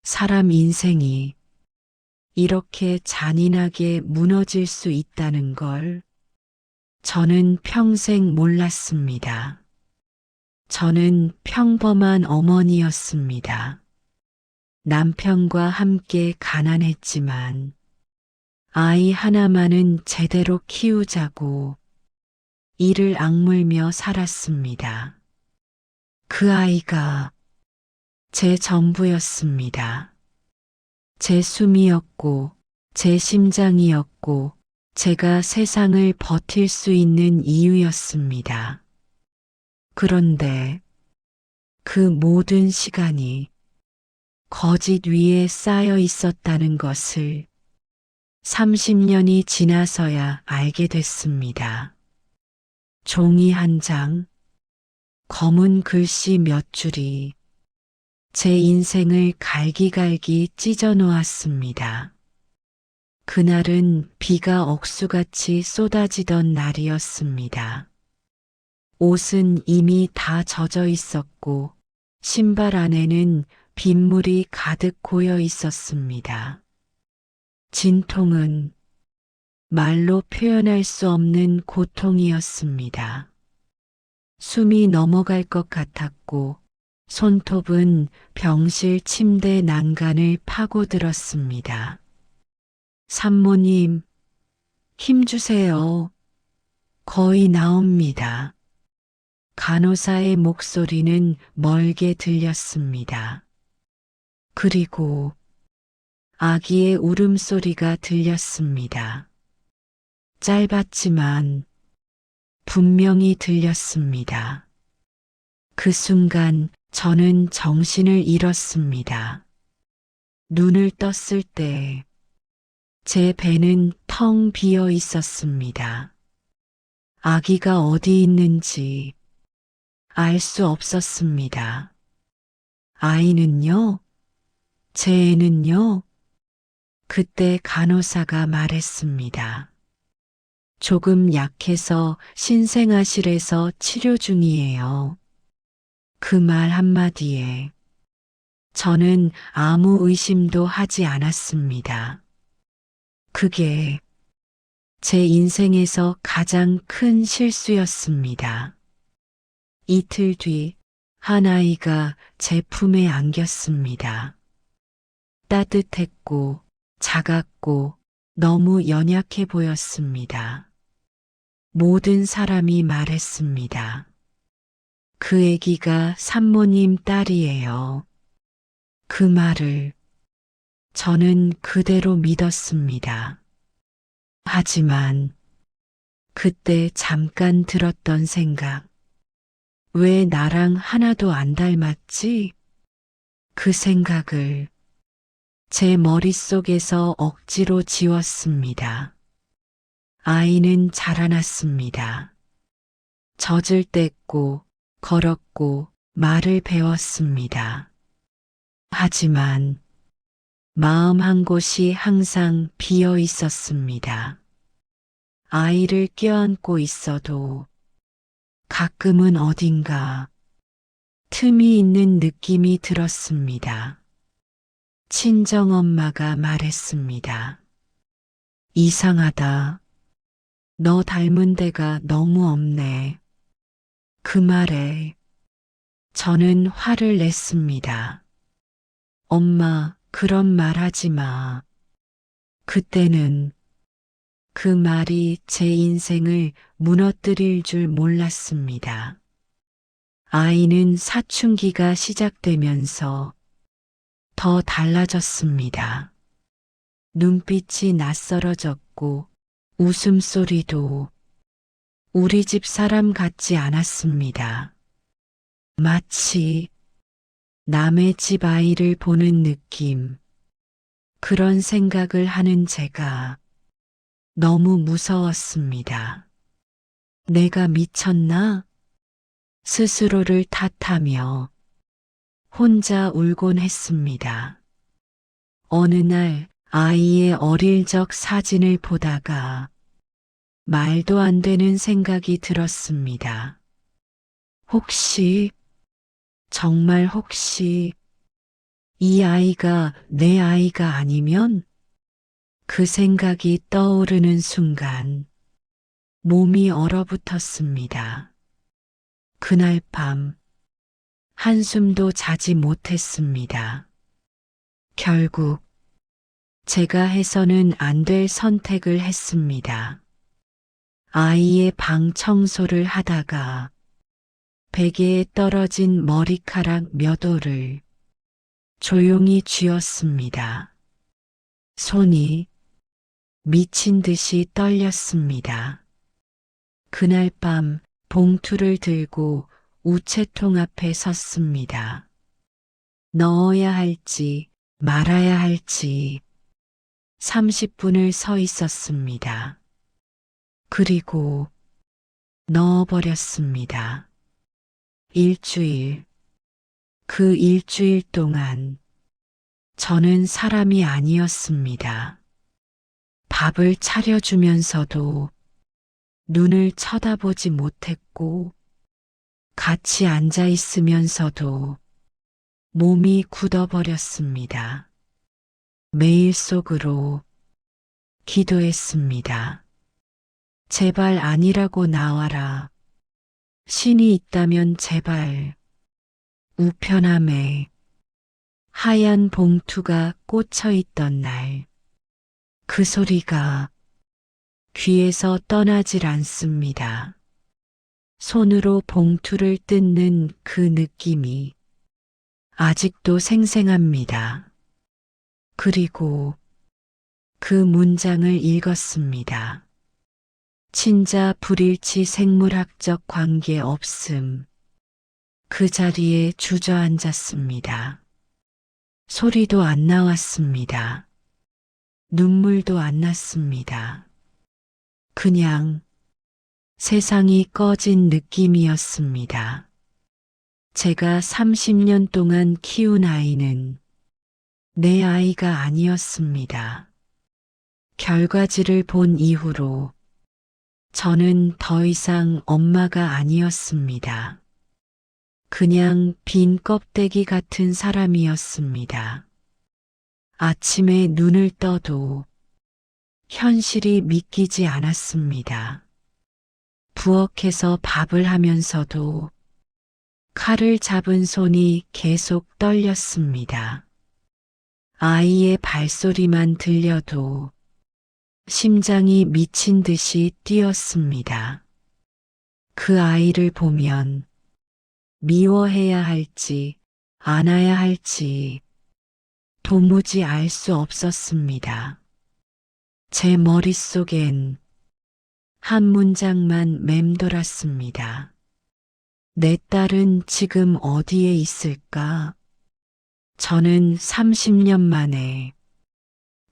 사람 인생이 이렇게 잔인하게 무너질 수 있다는 걸 저는 평생 몰랐습니다. 저는 평범한 어머니였습니다. 남편과 함께 가난했지만 아이 하나만은 제대로 키우자고 이를 악물며 살았습니다. 그 아이가 제 전부였습니다. 제 숨이었고, 제 심장이었고, 제가 세상을 버틸 수 있는 이유였습니다. 그런데 그 모든 시간이 거짓 위에 쌓여 있었다는 것을 30년이 지나서야 알게 됐습니다. 종이 한 장, 검은 글씨 몇 줄이 제 인생을 갈기갈기 찢어 놓았습니다. 그날은 비가 억수같이 쏟아지던 날이었습니다. 옷은 이미 다 젖어 있었고 신발 안에는 빗물이 가득 고여 있었습니다. 진통은 말로 표현할 수 없는 고통이었습니다. 숨이 넘어갈 것 같았고 손톱은 병실 침대 난간을 파고들었습니다. 산모님, 힘주세요. 거의 나옵니다. 간호사의 목소리는 멀게 들렸습니다. 그리고 아기의 울음소리가 들렸습니다. 짧았지만 분명히 들렸습니다. 그 순간 저는 정신을 잃었습니다. 눈을 떴을 때 제 배는 텅 비어 있었습니다. 아기가 어디 있는지 알 수 없었습니다. 아이는요? 제 애는요? 그때 간호사가 말했습니다. 조금 약해서 신생아실에서 치료 중이에요. 그 말 한마디에 저는 아무 의심도 하지 않았습니다. 그게 제 인생에서 가장 큰 실수였습니다. 이틀 뒤 한 아이가 제 품에 안겼습니다. 따뜻했고 작았고 너무 연약해 보였습니다. 모든 사람이 말했습니다. 그 아기가 산모님 딸이에요. 그 말을 저는 그대로 믿었습니다. 하지만 그때 잠깐 들었던 생각, 왜 나랑 하나도 안 닮았지? 그 생각을 제 머릿속에서 억지로 지웠습니다. 아이는 자라났습니다. 젖을 뗐고 걸었고 말을 배웠습니다. 하지만 마음 한 곳이 항상 비어 있었습니다. 아이를 껴안고 있어도 가끔은 어딘가 틈이 있는 느낌이 들었습니다. 친정엄마가 말했습니다. 이상하다. 너 닮은 데가 너무 없네. 그 말에 저는 화를 냈습니다. 엄마, 그런 말 하지 마. 그때는 그 말이 제 인생을 무너뜨릴 줄 몰랐습니다. 아이는 사춘기가 시작되면서 더 달라졌습니다. 눈빛이 낯설어졌고 웃음소리도 우리 집 사람 같지 않았습니다. 마치 남의 집 아이를 보는 느낌, 그런 생각을 하는 제가 너무 무서웠습니다. 내가 미쳤나? 스스로를 탓하며 혼자 울곤 했습니다. 어느 날 아이의 어릴 적 사진을 보다가 말도 안 되는 생각이 들었습니다. 혹시, 정말 혹시 이 아이가 내 아이가 아니면? 그 생각이 떠오르는 순간 몸이 얼어붙었습니다. 그날 밤 한숨도 자지 못했습니다. 결국 제가 해서는 안 될 선택을 했습니다. 아이의 방 청소를 하다가 베개에 떨어진 머리카락 몇 올을 조용히 쥐었습니다. 손이 미친 듯이 떨렸습니다. 그날 밤 봉투를 들고 우체통 앞에 섰습니다. 넣어야 할지 말아야 할지 30분을 서 있었습니다. 그리고 넣어버렸습니다. 일주일. 그 일주일 동안 저는 사람이 아니었습니다. 밥을 차려주면서도 눈을 쳐다보지 못했고, 같이 앉아 있으면서도 몸이 굳어버렸습니다. 매일 속으로 기도했습니다. 제발 아니라고 나와라. 신이 있다면 제발. 우편함에 하얀 봉투가 꽂혀 있던 날, 그 소리가 귀에서 떠나질 않습니다. 손으로 봉투를 뜯는 그 느낌이 아직도 생생합니다. 그리고 그 문장을 읽었습니다. 친자 불일치 생물학적 관계 없음. 그 자리에 주저앉았습니다. 소리도 안 나왔습니다. 눈물도 안 났습니다. 그냥 세상이 꺼진 느낌이었습니다. 제가 30년 동안 키운 아이는 내 아이가 아니었습니다. 결과지를 본 이후로 저는 더 이상 엄마가 아니었습니다. 그냥 빈 껍데기 같은 사람이었습니다. 아침에 눈을 떠도 현실이 믿기지 않았습니다. 부엌에서 밥을 하면서도 칼을 잡은 손이 계속 떨렸습니다. 아이의 발소리만 들려도 심장이 미친 듯이 뛰었습니다. 그 아이를 보면 미워해야 할지 안아야 할지 도무지 알 수 없었습니다. 제 머릿속엔 한 문장만 맴돌았습니다. 내 딸은 지금 어디에 있을까? 저는 30년 만에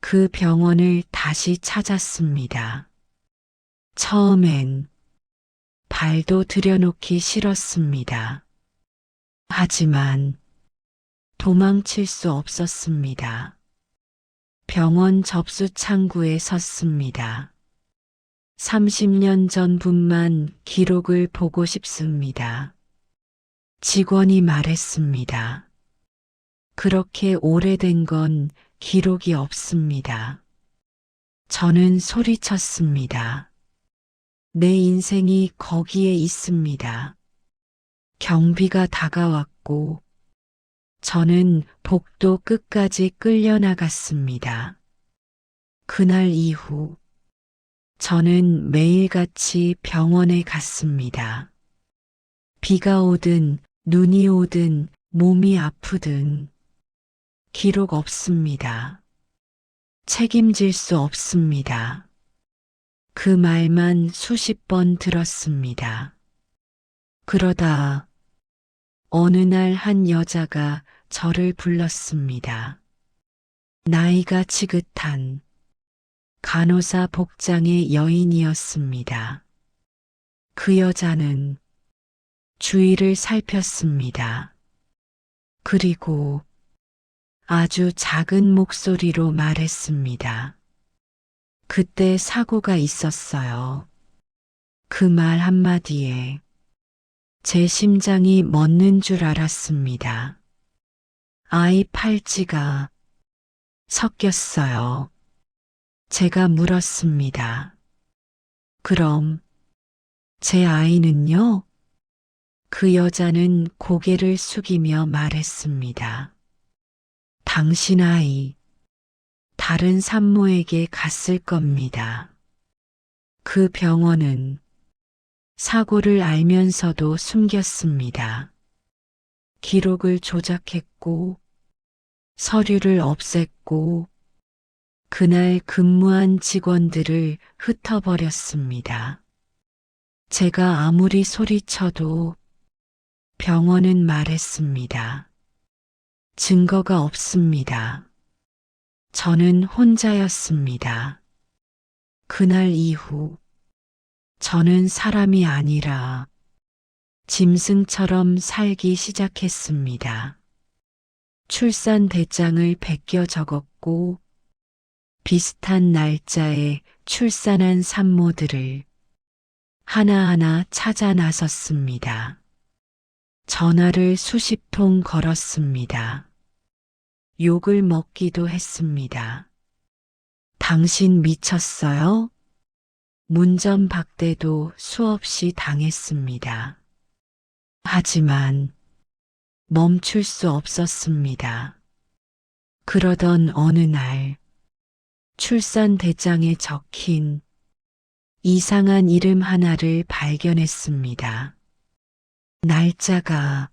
그 병원을 다시 찾았습니다. 처음엔 발도 들여놓기 싫었습니다. 하지만 도망칠 수 없었습니다. 병원 접수 창구에 섰습니다. 30년 전분만 기록을 보고 싶습니다. 직원이 말했습니다. 그렇게 오래된 건 기록이 없습니다. 저는 소리쳤습니다. 내 인생이 거기에 있습니다. 경비가 다가왔고 저는 복도 끝까지 끌려나갔습니다. 그날 이후 저는 매일같이 병원에 갔습니다. 비가 오든 눈이 오든 몸이 아프든 기록 없습니다. 책임질 수 없습니다. 그 말만 수십 번 들었습니다. 그러다 어느 날 한 여자가 저를 불렀습니다. 나이가 지긋한 간호사 복장의 여인이었습니다. 그 여자는 주위를 살폈습니다. 그리고 아주 작은 목소리로 말했습니다. 그때 사고가 있었어요. 그 말 한마디에 제 심장이 멎는 줄 알았습니다. 아이 팔찌가 섞였어요. 제가 물었습니다. 그럼 제 아이는요? 그 여자는 고개를 숙이며 말했습니다. 당신 아이, 다른 산모에게 갔을 겁니다. 그 병원은 사고를 알면서도 숨겼습니다. 기록을 조작했고, 서류를 없앴고, 그날 근무한 직원들을 흩어버렸습니다. 제가 아무리 소리쳐도 병원은 말했습니다. 증거가 없습니다. 저는 혼자였습니다. 그날 이후 저는 사람이 아니라 짐승처럼 살기 시작했습니다. 출산 대장을 베껴 적었고 비슷한 날짜에 출산한 산모들을 하나하나 찾아 나섰습니다. 전화를 수십 통 걸었습니다. 욕을 먹기도 했습니다. 당신 미쳤어요? 문전박대도 수없이 당했습니다. 하지만 멈출 수 없었습니다. 그러던 어느 날 출산 대장에 적힌 이상한 이름 하나를 발견했습니다. 날짜가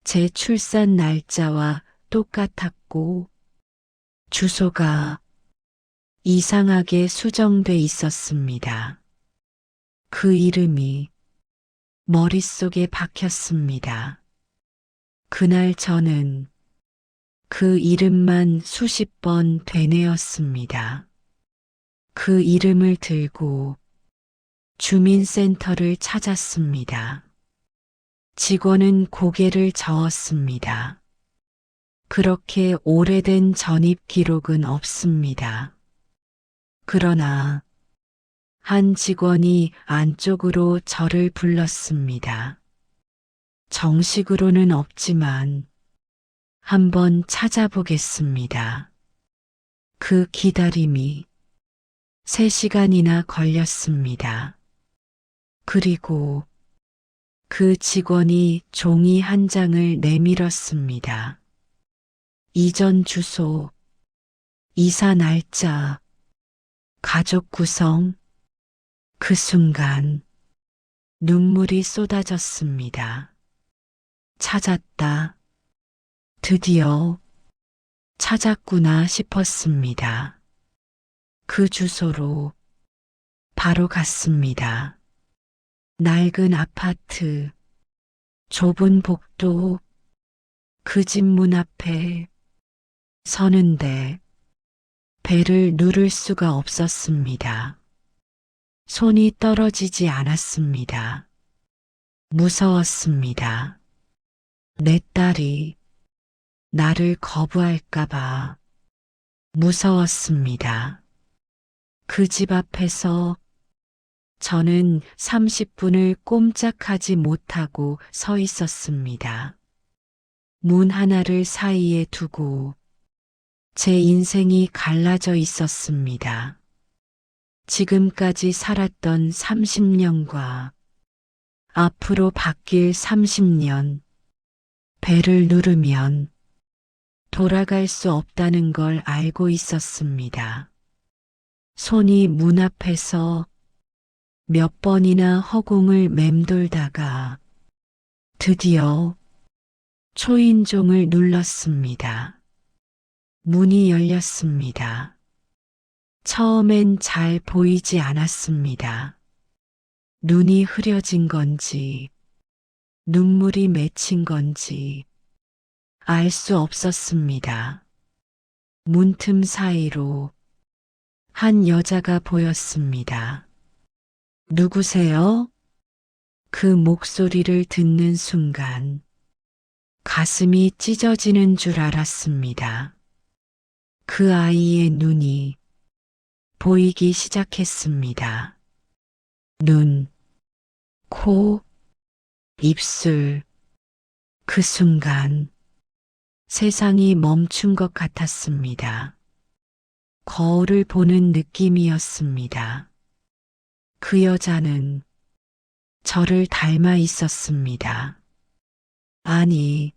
제 출산 날짜와 똑같았고 주소가 이상하게 수정돼 있었습니다. 그 이름이 머릿속에 박혔습니다. 그날 저는 그 이름만 수십 번 되뇌었습니다. 그 이름을 들고 주민센터를 찾았습니다. 직원은 고개를 저었습니다. 그렇게 오래된 전입 기록은 없습니다. 그러나 한 직원이 안쪽으로 저를 불렀습니다. 정식으로는 없지만 한번 찾아보겠습니다. 그 기다림이 3시간이나 걸렸습니다. 그리고 그 직원이 종이 한 장을 내밀었습니다. 이전 주소, 이사 날짜, 가족 구성. 그 순간 눈물이 쏟아졌습니다. 찾았다. 드디어 찾았구나 싶었습니다. 그 주소로 바로 갔습니다. 낡은 아파트, 좁은 복도, 그 집 문 앞에 서는데 배를 누를 수가 없었습니다. 손이 떨어지지 않았습니다. 무서웠습니다. 내 딸이 나를 거부할까봐 무서웠습니다. 그 집 앞에서 저는 30분을 꼼짝하지 못하고 서 있었습니다. 문 하나를 사이에 두고 제 인생이 갈라져 있었습니다. 지금까지 살았던 30년과 앞으로 바뀔 30년, 배를 누르면 돌아갈 수 없다는 걸 알고 있었습니다. 손이 문 앞에서 몇 번이나 허공을 맴돌다가 드디어 초인종을 눌렀습니다. 문이 열렸습니다. 처음엔 잘 보이지 않았습니다. 눈이 흐려진 건지, 눈물이 맺힌 건지 알 수 없었습니다. 문틈 사이로 한 여자가 보였습니다. 누구세요? 그 목소리를 듣는 순간 가슴이 찢어지는 줄 알았습니다. 그 아이의 눈이 보이기 시작했습니다. 눈, 코, 입술. 그 순간 세상이 멈춘 것 같았습니다. 거울을 보는 느낌이었습니다. 그 여자는 저를 닮아 있었습니다. 아니,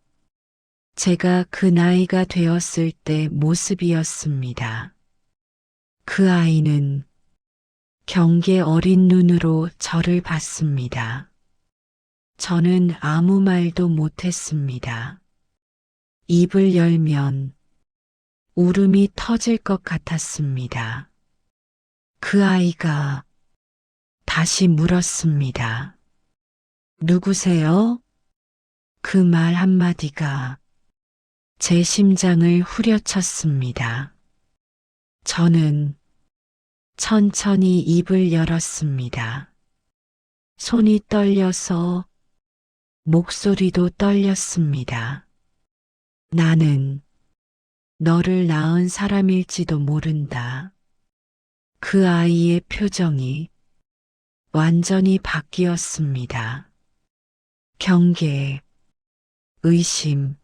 제가 그 나이가 되었을 때 모습이었습니다. 그 아이는 경계 어린 눈으로 저를 봤습니다. 저는 아무 말도 못했습니다. 입을 열면 울음이 터질 것 같았습니다. 그 아이가 다시 물었습니다. 누구세요? 그 말 한마디가 제 심장을 후려쳤습니다. 저는 천천히 입을 열었습니다. 손이 떨려서 목소리도 떨렸습니다. 나는 너를 낳은 사람일지도 모른다. 그 아이의 표정이 완전히 바뀌었습니다. 경계, 의심,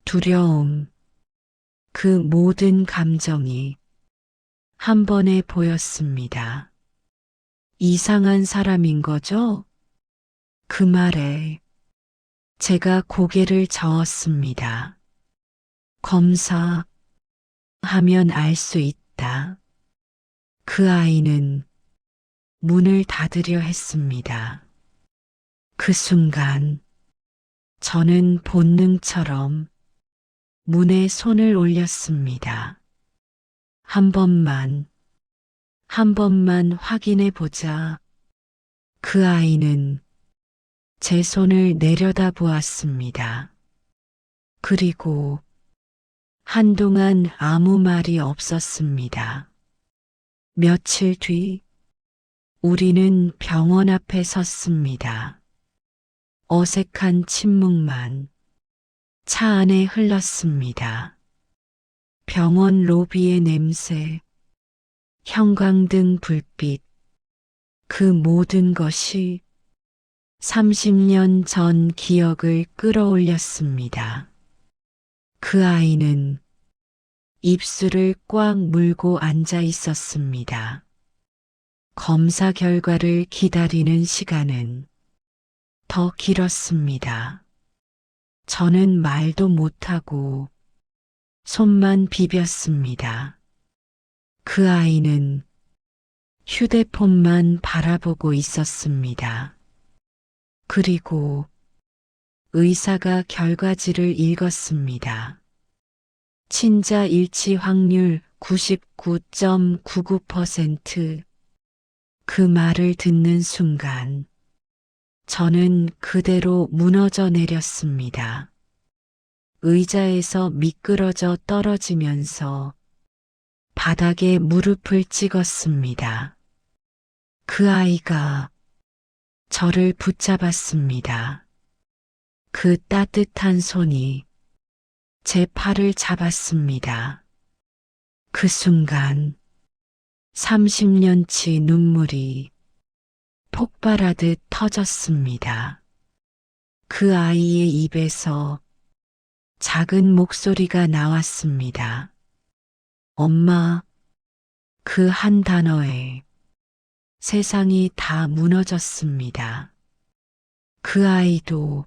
두려움, 그 모든 감정이 한 번에 보였습니다. 이상한 사람인 거죠? 그 말에 제가 고개를 저었습니다. 검사 하면 알 수 있다. 그 아이는 문을 닫으려 했습니다. 그 순간 저는 본능처럼 문에 손을 올렸습니다. 한 번만 확인해 보자. 그 아이는 제 손을 내려다 보았습니다. 그리고 한동안 아무 말이 없었습니다. 며칠 뒤 우리는 병원 앞에 섰습니다. 어색한 침묵만 차 안에 흘렀습니다. 병원 로비의 냄새, 형광등 불빛, 그 모든 것이 30년 전 기억을 끌어올렸습니다. 그 아이는 입술을 꽉 물고 앉아 있었습니다. 검사 결과를 기다리는 시간은 더 길었습니다. 저는 말도 못하고 손만 비볐습니다. 그 아이는 휴대폰만 바라보고 있었습니다. 그리고 의사가 결과지를 읽었습니다. 친자 일치 확률 99.99%. 그 말을 듣는 순간 저는 그대로 무너져 내렸습니다. 의자에서 미끄러져 떨어지면서 바닥에 무릎을 찍었습니다. 그 아이가 저를 붙잡았습니다. 그 따뜻한 손이 제 팔을 잡았습니다. 그 순간 30년치 눈물이 폭발하듯 터졌습니다. 그 아이의 입에서 작은 목소리가 나왔습니다. 엄마, 그 한 단어에 세상이 다 무너졌습니다. 그 아이도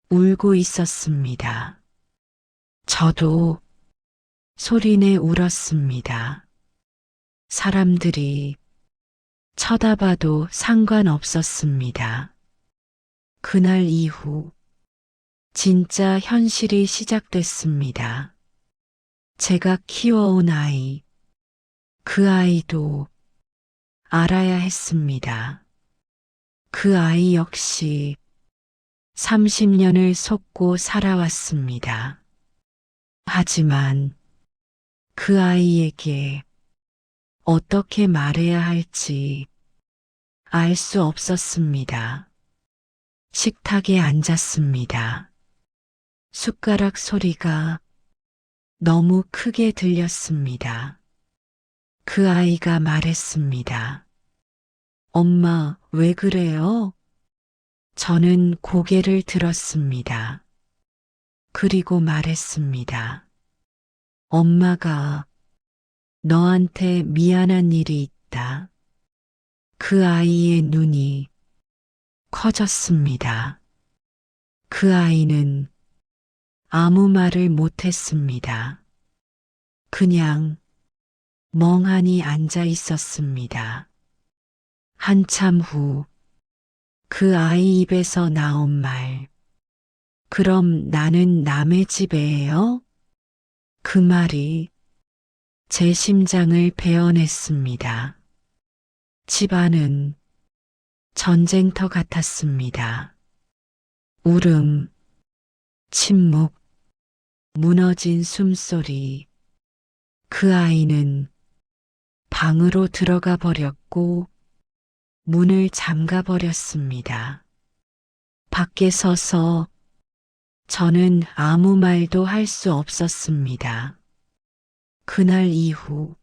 울고 있었습니다. 저도 소리내 울었습니다. 사람들이 쳐다봐도 상관없었습니다. 그날 이후 진짜 현실이 시작됐습니다. 제가 키워온 아이, 그 아이도 알아야 했습니다. 그 아이 역시 30년을 속고 살아왔습니다. 하지만 그 아이에게 어떻게 말해야 할지 알 수 없었습니다. 식탁에 앉았습니다. 숟가락 소리가 너무 크게 들렸습니다. 그 아이가 말했습니다. 엄마, 왜 그래요? 저는 고개를 들었습니다. 그리고 말했습니다. 엄마가 너한테 미안한 일이 있다. 그 아이의 눈이 커졌습니다. 그 아이는 아무 말을 못했습니다. 그냥 멍하니 앉아 있었습니다. 한참 후 그 아이 입에서 나온 말. 그럼 나는 남의 집에요? 그 말이 제 심장을 베어냈습니다. 집안은 전쟁터 같았습니다. 울음, 침묵, 무너진 숨소리. 그 아이는 방으로 들어가 버렸고 문을 잠가 버렸습니다. 밖에 서서 저는 아무 말도 할 수 없었습니다. 그날 이후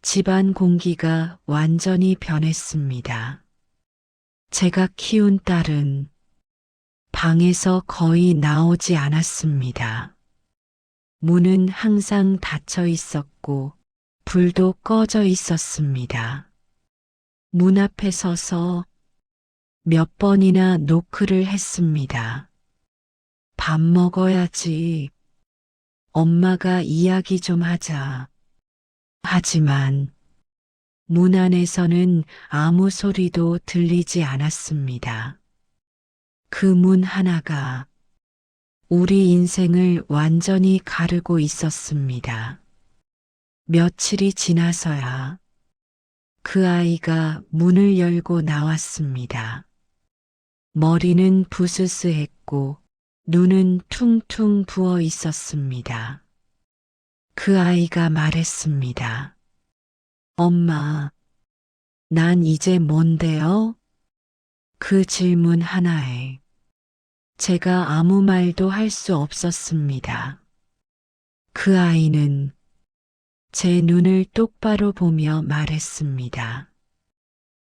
집안 공기가 완전히 변했습니다. 제가 키운 딸은 방에서 거의 나오지 않았습니다. 문은 항상 닫혀 있었고 불도 꺼져 있었습니다. 문 앞에 서서 몇 번이나 노크를 했습니다. 밥 먹어야지. 엄마가 이야기 좀 하자. 하지만 문 안에서는 아무 소리도 들리지 않았습니다. 그 문 하나가 우리 인생을 완전히 가르고 있었습니다. 며칠이 지나서야 그 아이가 문을 열고 나왔습니다. 머리는 부스스했고 눈은 퉁퉁 부어 있었습니다. 그 아이가 말했습니다. 엄마, 난 이제 뭔데요? 그 질문 하나에 제가 아무 말도 할 수 없었습니다. 그 아이는 제 눈을 똑바로 보며 말했습니다.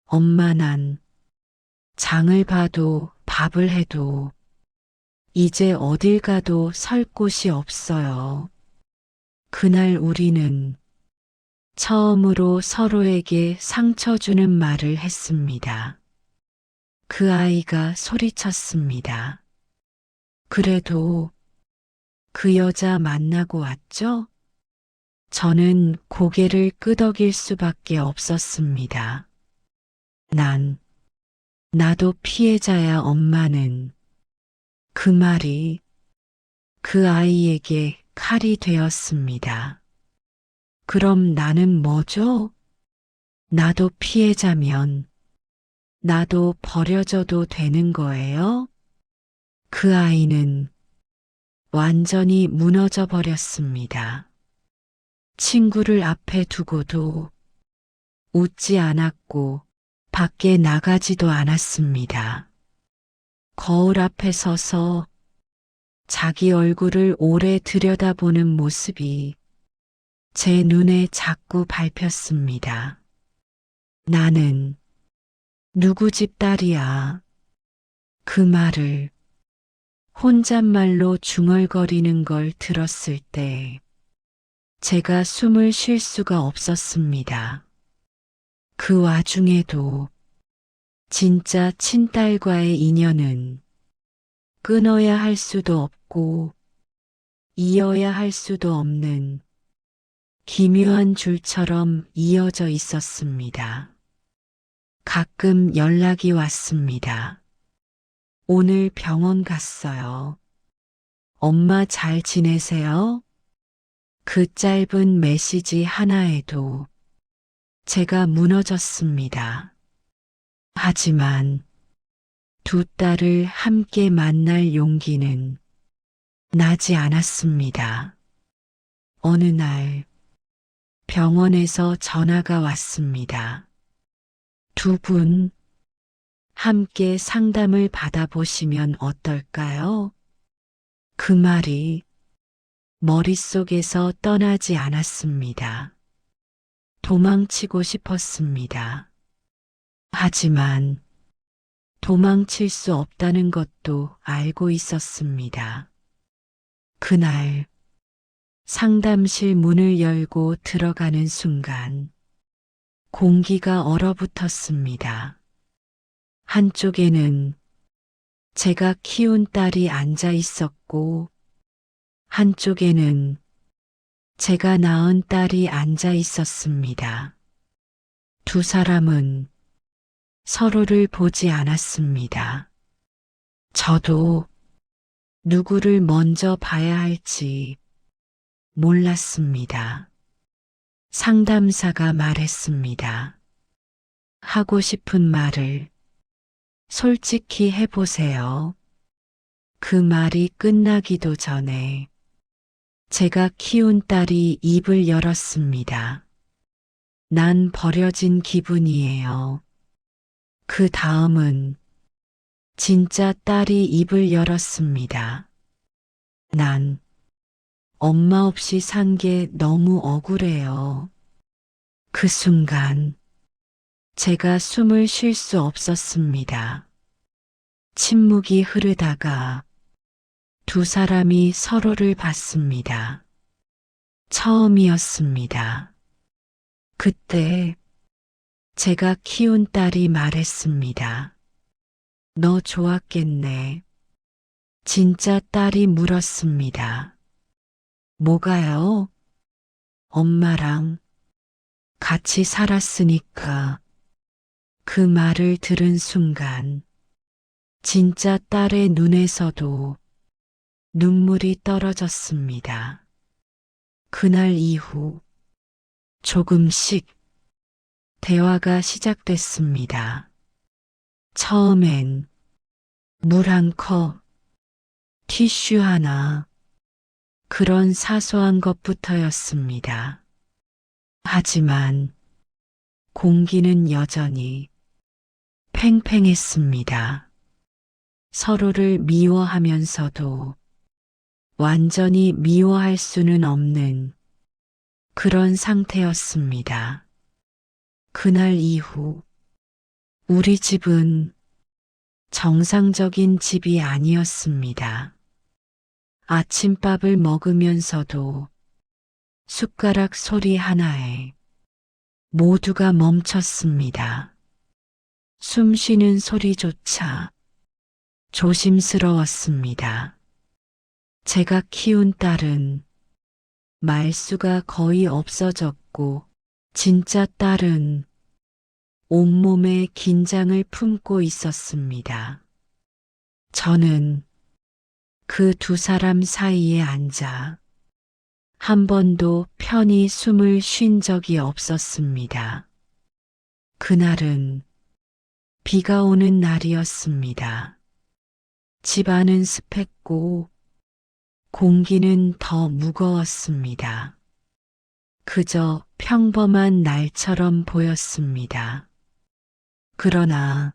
엄마, 난 장을 봐도 밥을 해도 이제 어딜 가도 설 곳이 없어요. 그날 우리는 처음으로 서로에게 상처 주는 말을 했습니다. 그 아이가 소리쳤습니다. 그래도 그 여자 만나고 왔죠? 저는 고개를 끄덕일 수밖에 없었습니다. 나도 피해자야, 엄마는. 그 말이 그 아이에게 칼이 되었습니다. 그럼 나는 뭐죠? 나도 피해자면 나도 버려져도 되는 거예요? 그 아이는 완전히 무너져 버렸습니다. 친구를 앞에 두고도 웃지 않았고 밖에 나가지도 않았습니다. 거울 앞에 서서 자기 얼굴을 오래 들여다보는 모습이 제 눈에 자꾸 밟혔습니다. 나는 누구 집 딸이야. 그 말을 혼잣말로 중얼거리는 걸 들었을 때 제가 숨을 쉴 수가 없었습니다. 그 와중에도 진짜 친딸과의 인연은 끊어야 할 수도 없고 이어야 할 수도 없는 기묘한 줄처럼 이어져 있었습니다. 가끔 연락이 왔습니다. 오늘 병원 갔어요. 엄마 잘 지내세요? 그 짧은 메시지 하나에도 제가 무너졌습니다. 하지만 두 딸을 함께 만날 용기는 나지 않았습니다. 어느 날 병원에서 전화가 왔습니다. 두 분 함께 상담을 받아보시면 어떨까요? 그 말이 머릿속에서 떠나지 않았습니다. 도망치고 싶었습니다. 하지만 도망칠 수 없다는 것도 알고 있었습니다. 그날 상담실 문을 열고 들어가는 순간 공기가 얼어붙었습니다. 한쪽에는 제가 키운 딸이 앉아 있었고 한쪽에는 제가 낳은 딸이 앉아 있었습니다. 두 사람은 서로를 보지 않았습니다. 저도 누구를 먼저 봐야 할지 몰랐습니다. 상담사가 말했습니다. 하고 싶은 말을 솔직히 해보세요. 그 말이 끝나기도 전에 제가 키운 딸이 입을 열었습니다. 난 버려진 기분이에요. 그 다음은 진짜 딸이 입을 열었습니다. 난 엄마 없이 산 게 너무 억울해요. 그 순간 제가 숨을 쉴 수 없었습니다. 침묵이 흐르다가 두 사람이 서로를 봤습니다. 처음이었습니다. 그때 제가 키운 딸이 말했습니다. 너 좋았겠네. 진짜 딸이 물었습니다. 뭐가요? 엄마랑 같이 살았으니까. 그 말을 들은 순간 진짜 딸의 눈에서도 눈물이 떨어졌습니다. 그날 이후 조금씩 대화가 시작됐습니다. 처음엔 물 한 컵, 티슈 하나, 그런 사소한 것부터였습니다. 하지만 공기는 여전히 팽팽했습니다. 서로를 미워하면서도 완전히 미워할 수는 없는 그런 상태였습니다. 그날 이후 우리 집은 정상적인 집이 아니었습니다. 아침밥을 먹으면서도 숟가락 소리 하나에 모두가 멈췄습니다. 숨 쉬는 소리조차 조심스러웠습니다. 제가 키운 딸은 말수가 거의 없어졌고 진짜 딸은 온몸에 긴장을 품고 있었습니다. 저는 그 두 사람 사이에 앉아 한 번도 편히 숨을 쉰 적이 없었습니다. 그날은 비가 오는 날이었습니다. 집안은 습했고 공기는 더 무거웠습니다. 그저 평범한 날처럼 보였습니다. 그러나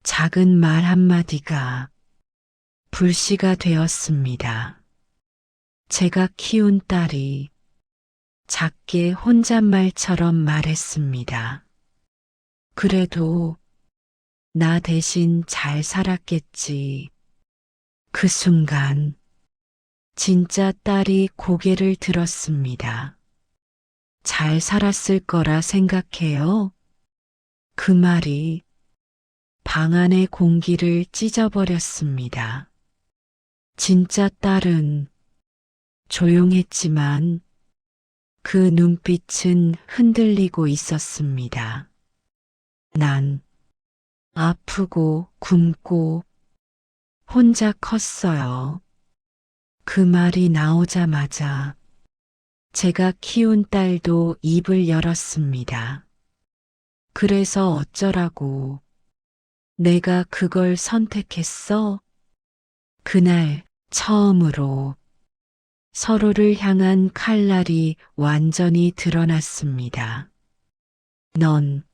작은 말 한마디가 불씨가 되었습니다. 제가 키운 딸이 작게 혼잣말처럼 말했습니다. 그래도 나 대신 잘 살았겠지. 그 순간 진짜 딸이 고개를 들었습니다. 잘 살았을 거라 생각해요. 그 말이 방 안의 공기를 찢어버렸습니다. 진짜 딸은 조용했지만 그 눈빛은 흔들리고 있었습니다. 난 아프고 굶고 혼자 컸어요. 그 말이 나오자마자 제가 키운 딸도 입을 열었습니다. 그래서 어쩌라고 내가 그걸 선택했어? 그날 처음으로 서로를 향한 칼날이 완전히 드러났습니다. 넌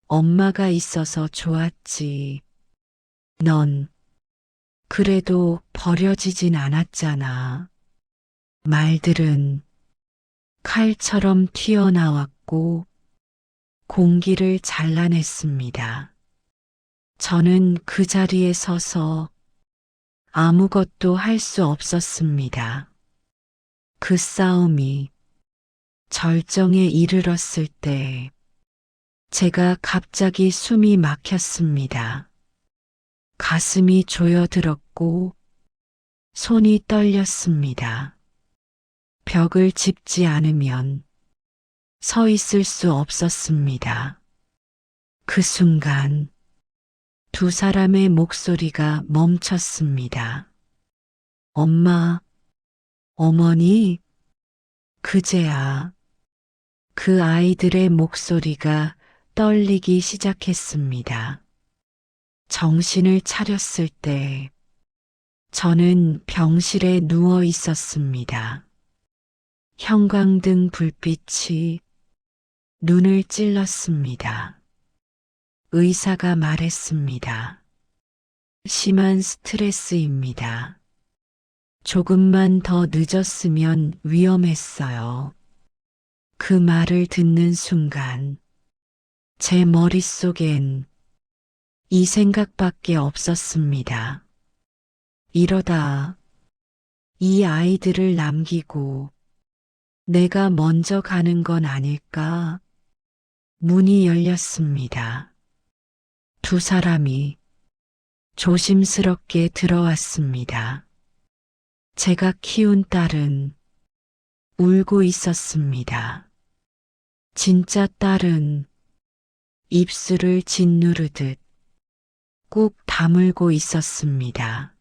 엄마가 있어서 좋았지. 넌 그래도 버려지진 않았잖아. 말들은 칼처럼 튀어나왔고 공기를 잘라냈습니다. 저는 그 자리에 서서 아무것도 할 수 없었습니다. 그 싸움이 절정에 이르렀을 때 제가 갑자기 숨이 막혔습니다. 가슴이 조여들었고 손이 떨렸습니다. 벽을 짚지 않으면 서 있을 수 없었습니다. 그 순간 두 사람의 목소리가 멈췄습니다. 엄마, 어머니, 그제야 그 아이들의 목소리가 떨리기 시작했습니다. 정신을 차렸을 때 저는 병실에 누워 있었습니다. 형광등 불빛이 눈을 찔렀습니다. 의사가 말했습니다. 심한 스트레스입니다. 조금만 더 늦었으면 위험했어요. 그 말을 듣는 순간 제 머릿속엔 이 생각밖에 없었습니다. 이러다 이 아이들을 남기고 내가 먼저 가는 건 아닐까? 문이 열렸습니다. 두 사람이 조심스럽게 들어왔습니다. 제가 키운 딸은 울고 있었습니다. 진짜 딸은 입술을 짓누르듯 꾹 다물고 있었습니다.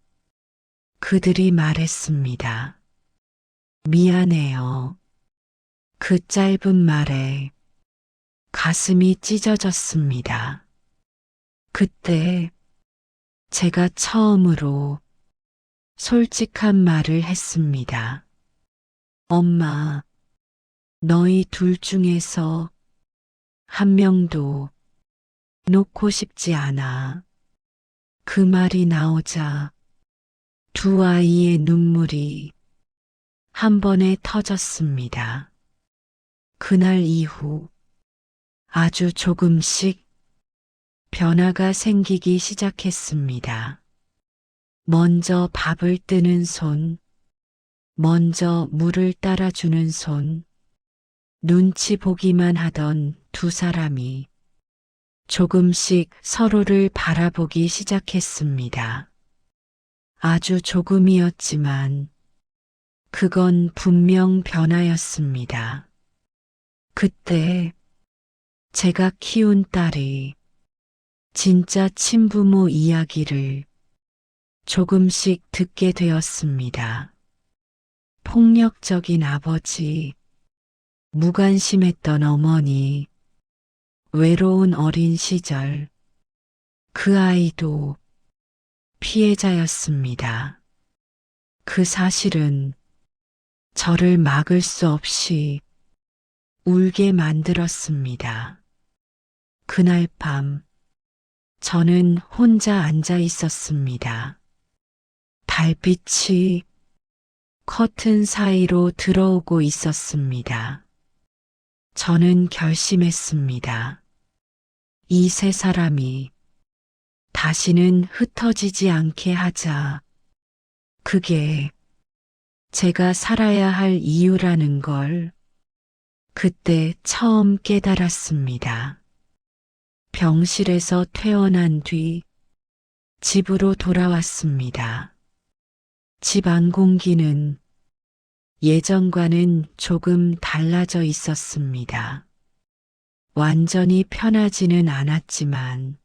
그들이 말했습니다. 미안해요. 그 짧은 말에 가슴이 찢어졌습니다. 그때 제가 처음으로 솔직한 말을 했습니다. 엄마, 너희 둘 중에서 한 명도 놓고 싶지 않아. 그 말이 나오자 두 아이의 눈물이 한 번에 터졌습니다. 그날 이후 아주 조금씩 변화가 생기기 시작했습니다. 먼저 밥을 뜨는 손, 먼저 물을 따라주는 손, 눈치 보기만 하던 두 사람이 조금씩 서로를 바라보기 시작했습니다. 아주 조금이었지만 그건 분명 변화였습니다. 그때 제가 키운 딸이 진짜 친부모 이야기를 조금씩 듣게 되었습니다. 폭력적인 아버지, 무관심했던 어머니, 외로운 어린 시절, 그 아이도 피해자였습니다. 그 사실은 저를 막을 수 없이 울게 만들었습니다. 그날 밤 저는 혼자 앉아 있었습니다. 달빛이 커튼 사이로 들어오고 있었습니다. 저는 결심했습니다. 이 세 사람이 다시는 흩어지지 않게 하자. 그게 제가 살아야 할 이유라는 걸 그때 처음 깨달았습니다. 병실에서 퇴원한 뒤 집으로 돌아왔습니다. 집 안 공기는 예전과는 조금 달라져 있었습니다. 완전히 편하지는 않았지만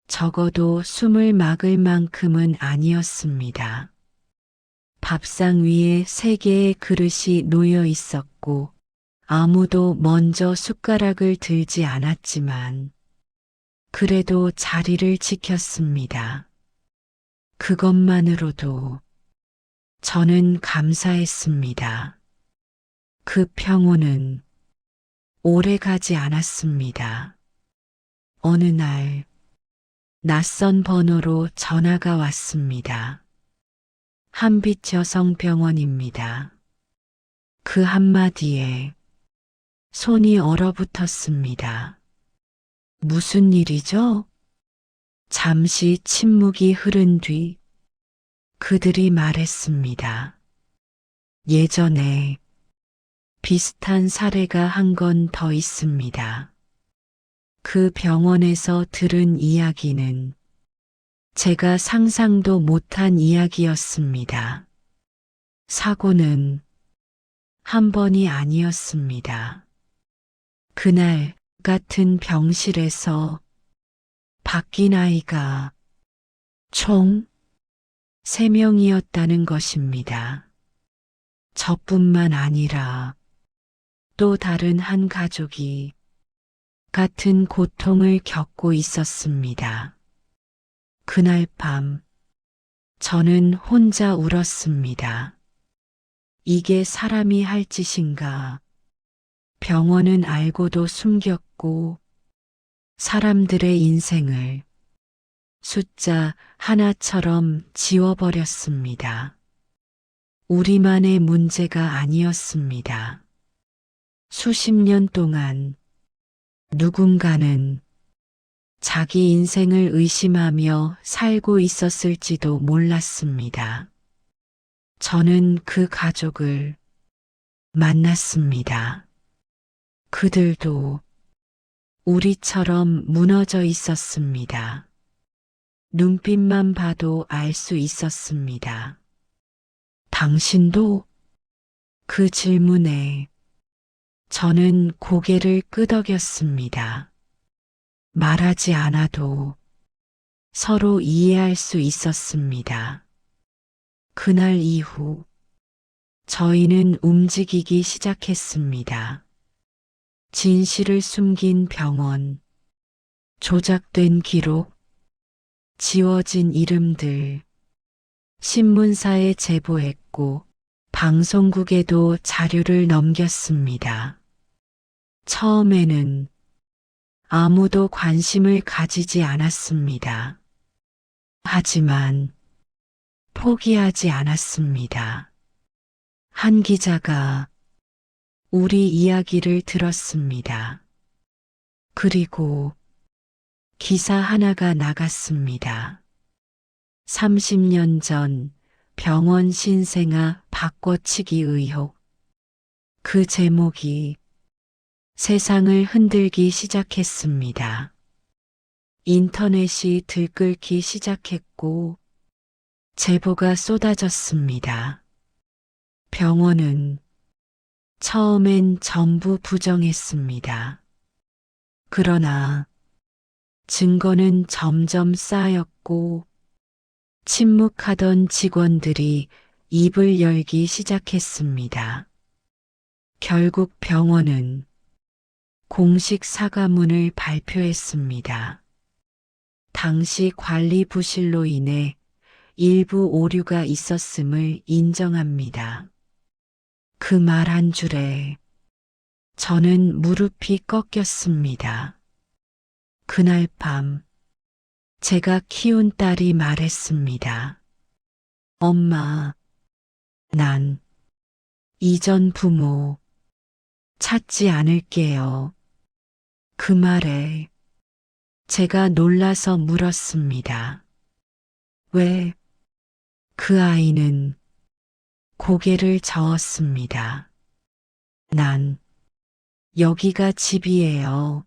적어도 숨을 막을 만큼은 아니었습니다. 밥상 위에 3개의 그릇이 놓여 있었고 아무도 먼저 숟가락을 들지 않았지만 그래도 자리를 지켰습니다. 그것만으로도 저는 감사했습니다. 그 평온은 오래 가지 않았습니다. 어느 날 낯선 번호로 전화가 왔습니다. 한빛 여성병원입니다. 그 한마디에 손이 얼어붙었습니다. 무슨 일이죠? 잠시 침묵이 흐른 뒤 그들이 말했습니다. 예전에 비슷한 사례가 한 건 더 있습니다. 그 병원에서 들은 이야기는 제가 상상도 못한 이야기였습니다. 사고는 한 번이 아니었습니다. 그날 같은 병실에서 바뀐 아이가 총 3명이었다는 것입니다. 저뿐만 아니라 또 다른 한 가족이 같은 고통을 겪고 있었습니다. 그날 밤 저는 혼자 울었습니다. 이게 사람이 할 짓인가? 병원은 알고도 숨겼고 사람들의 인생을 숫자 하나처럼 지워버렸습니다. 우리만의 문제가 아니었습니다. 수십 년 동안 누군가는 자기 인생을 의심하며 살고 있었을지도 몰랐습니다. 저는 그 가족을 만났습니다. 그들도 우리처럼 무너져 있었습니다. 눈빛만 봐도 알 수 있었습니다. 당신도? 그 질문에 저는 고개를 끄덕였습니다. 말하지 않아도 서로 이해할 수 있었습니다. 그날 이후 저희는 움직이기 시작했습니다. 진실을 숨긴 병원, 조작된 기록, 지워진 이름들, 신문사에 제보했고 방송국에도 자료를 넘겼습니다. 처음에는 아무도 관심을 가지지 않았습니다. 하지만 포기하지 않았습니다. 한 기자가 우리 이야기를 들었습니다. 그리고 기사 하나가 나갔습니다. 30년 전 병원 신생아 바꿔치기 의혹. 그 제목이 세상을 흔들기 시작했습니다. 인터넷이 들끓기 시작했고 제보가 쏟아졌습니다. 병원은 처음엔 전부 부정했습니다. 그러나 증거는 점점 쌓였고 침묵하던 직원들이 입을 열기 시작했습니다. 결국 병원은 공식 사과문을 발표했습니다. 당시 관리 부실로 인해 일부 오류가 있었음을 인정합니다. 그 말 한 줄에 저는 무릎이 꺾였습니다. 그날 밤 제가 키운 딸이 말했습니다. 엄마, 난 이전 부모 찾지 않을게요. 그 말에 제가 놀라서 물었습니다. 왜? 그 아이는 고개를 저었습니다. 난 여기가 집이에요.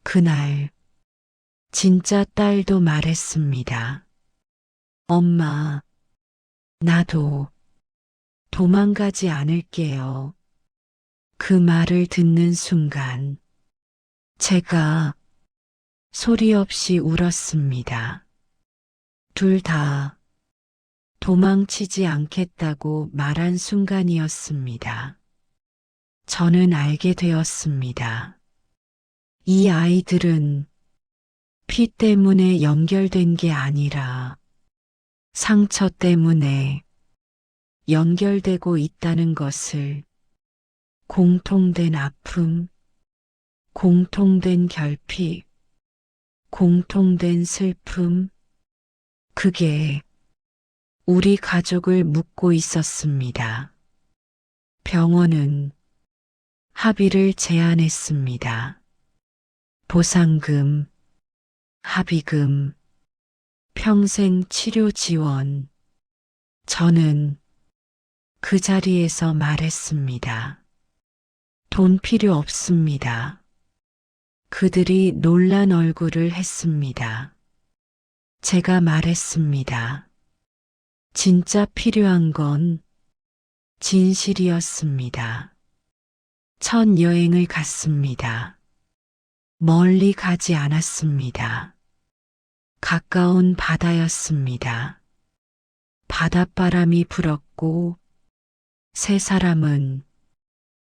그날 진짜 딸도 말했습니다. 엄마, 나도 도망가지 않을게요. 그 말을 듣는 순간 제가 소리 없이 울었습니다. 둘 다 도망치지 않겠다고 말한 순간이었습니다. 저는 알게 되었습니다. 이 아이들은 피 때문에 연결된 게 아니라 상처 때문에 연결되고 있다는 것을, 공통된 아픔, 공통된 결핍, 공통된 슬픔, 그게 우리 가족을 묶고 있었습니다. 병원은 합의를 제안했습니다. 보상금, 합의금, 평생 치료 지원, 저는 그 자리에서 말했습니다. 돈 필요 없습니다. 그들이 놀란 얼굴을 했습니다. 제가 말했습니다. 진짜 필요한 건 진실이었습니다. 첫 여행을 갔습니다. 멀리 가지 않았습니다. 가까운 바다였습니다. 바닷바람이 불었고 세 사람은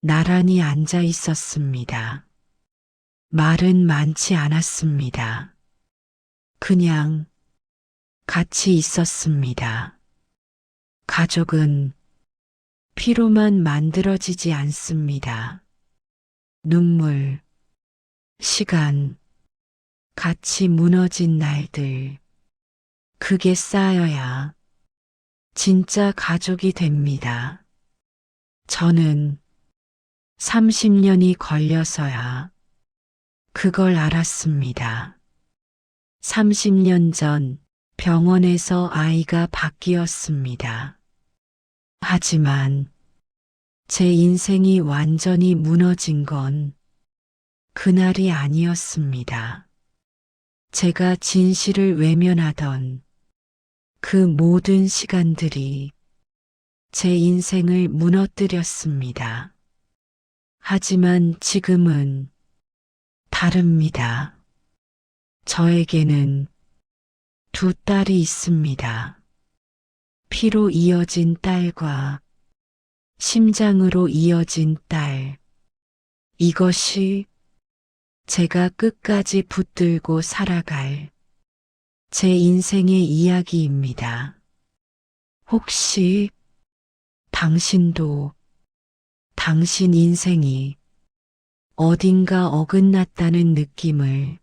나란히 앉아 있었습니다. 말은 많지 않았습니다. 그냥 같이 있었습니다. 가족은 피로만 만들어지지 않습니다. 눈물, 시간, 같이 무너진 날들, 그게 쌓여야 진짜 가족이 됩니다. 저는 30년이 걸려서야 그걸 알았습니다. 30년 전 병원에서 아이가 바뀌었습니다. 하지만 제 인생이 완전히 무너진 건 그날이 아니었습니다. 제가 진실을 외면하던 그 모든 시간들이 제 인생을 무너뜨렸습니다. 하지만 지금은 다릅니다. 저에게는 두 딸이 있습니다. 피로 이어진 딸과 심장으로 이어진 딸. 이것이 제가 끝까지 붙들고 살아갈 제 인생의 이야기입니다. 혹시 당신도 당신 인생이 어딘가 어긋났다는 느낌을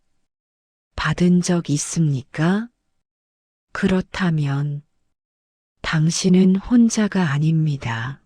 받은 적 있습니까? 그렇다면 당신은 혼자가 아닙니다.